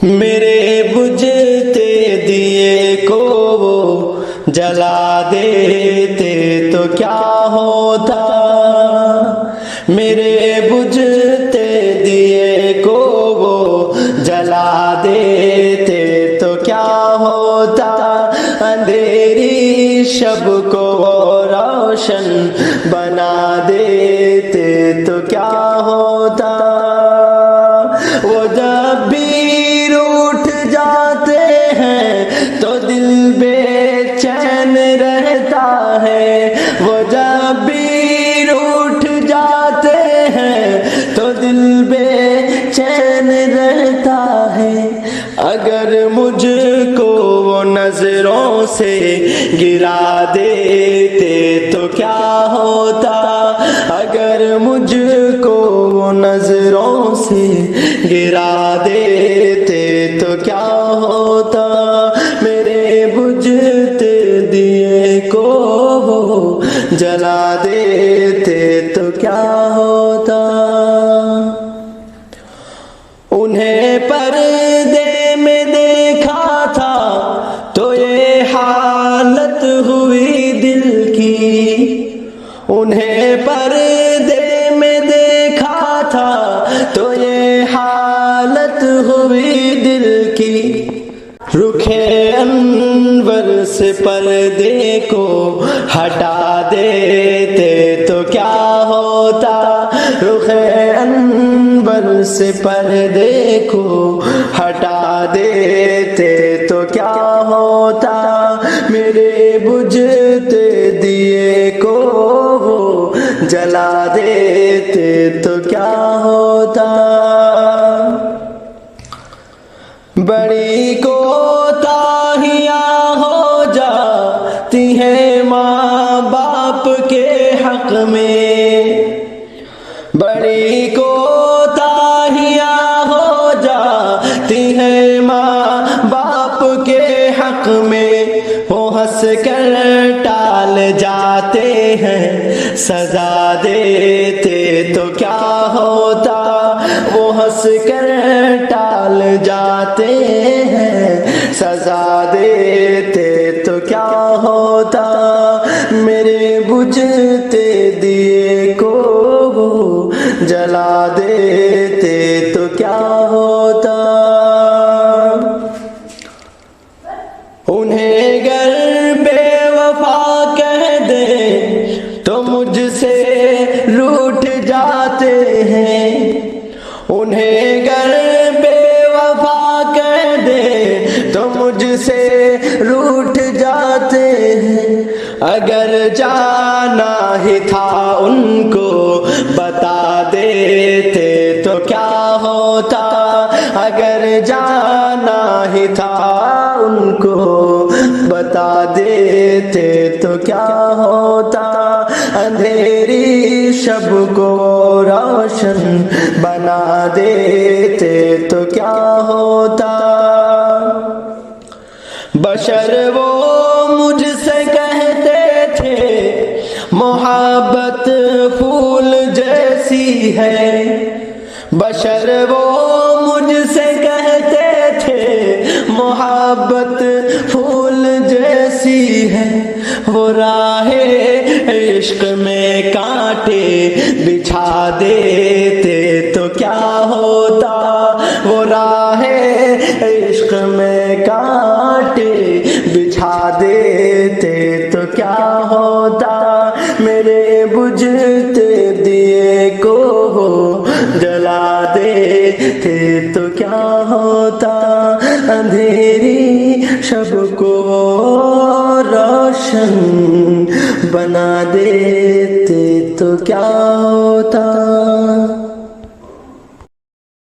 میرے بجھتے دیے کو وہ جلا دیتے تو کیا ہوتا، میرے بجھتے دیے کو وہ جلا دیتے تو کیا ہوتا، اندھیری شب کو روشن بنا دیتے تو کیا ہوتا، وہ جب بھی روٹھ جاتے ہیں تو دل بے چین رہتا ہے، وہ جب بھی روٹھ جاتے ہیں تو دل بے چین رہتا ہے، اگر مجھ کو وہ نظروں سے گرا دیتے تو کیا ہوتا، اگر مجھ کو وہ نظروں سے گرا دیتے تو کیا ہوتا، میرے بجھتے دیے کو وہ جلا دیتے تو کیا ہوتا، انہیں پردے میں دیکھا تھا تو یہ حالت ہوئی دل کی، انہیں پردے میں دیکھا تھا تو یہ حالت ہوئی دل کی، رخے انور سے پردے کو ہٹا دیتے تو کیا ہوتا، رخے انور سے پردے کو ہٹا دیتے تو کیا ہوتا، میرے بجھتے دیے کو وہ جلا دیتے تو کیا ہوتا، بڑی کوتاہیاں ہو جاتی ہیں ماں باپ کے حق میں، بڑی کوتاہیاں ہو جاتی ہیں ماں باپ کے حق میں، وہ ہنس کر ٹال جاتے ہیں سزا دیتے تو کیا ہوتا، وہ ہنس کر ٹال جاتے ہیں سزا دیتے تو کیا ہوتا، میرے بجھتے دیے کو وہ جلا دیتے تو کیا ہوتا، انہیں گر بے وفا کہہ دے تو مجھ سے روٹھ جاتے ہیں، انہیں گر بے وفا کہہ دے تو مجھ سے روٹھ جاتے ہیں، اگر جانا ہی تھا ان کو بتا دیتے تو کیا ہوتا، اگر جانا ہی تھا ان کو بتا دیتے تو کیا ہوتا، اندھیری شب کو روشن بنا دیتے تو کیا ہوتا، بشر وہ مجھ سے کہتے تھے محبت پھول جیسی ہے، بشر وہ مجھ سے کہتے تھے محبت پھول جیسی ہے، وہ راہ عشق میں کانٹے بچھا دیتے تو کیا ہوتا، وہ راہ عشق میں کانٹے بچھا دیتے تو کیا ہوتا، میرے بجھتے دیے کو جلا دیتے تو کیا ہوتا، اندھیری شب کو روشن بنا دیتے تو کیا ہوتا۔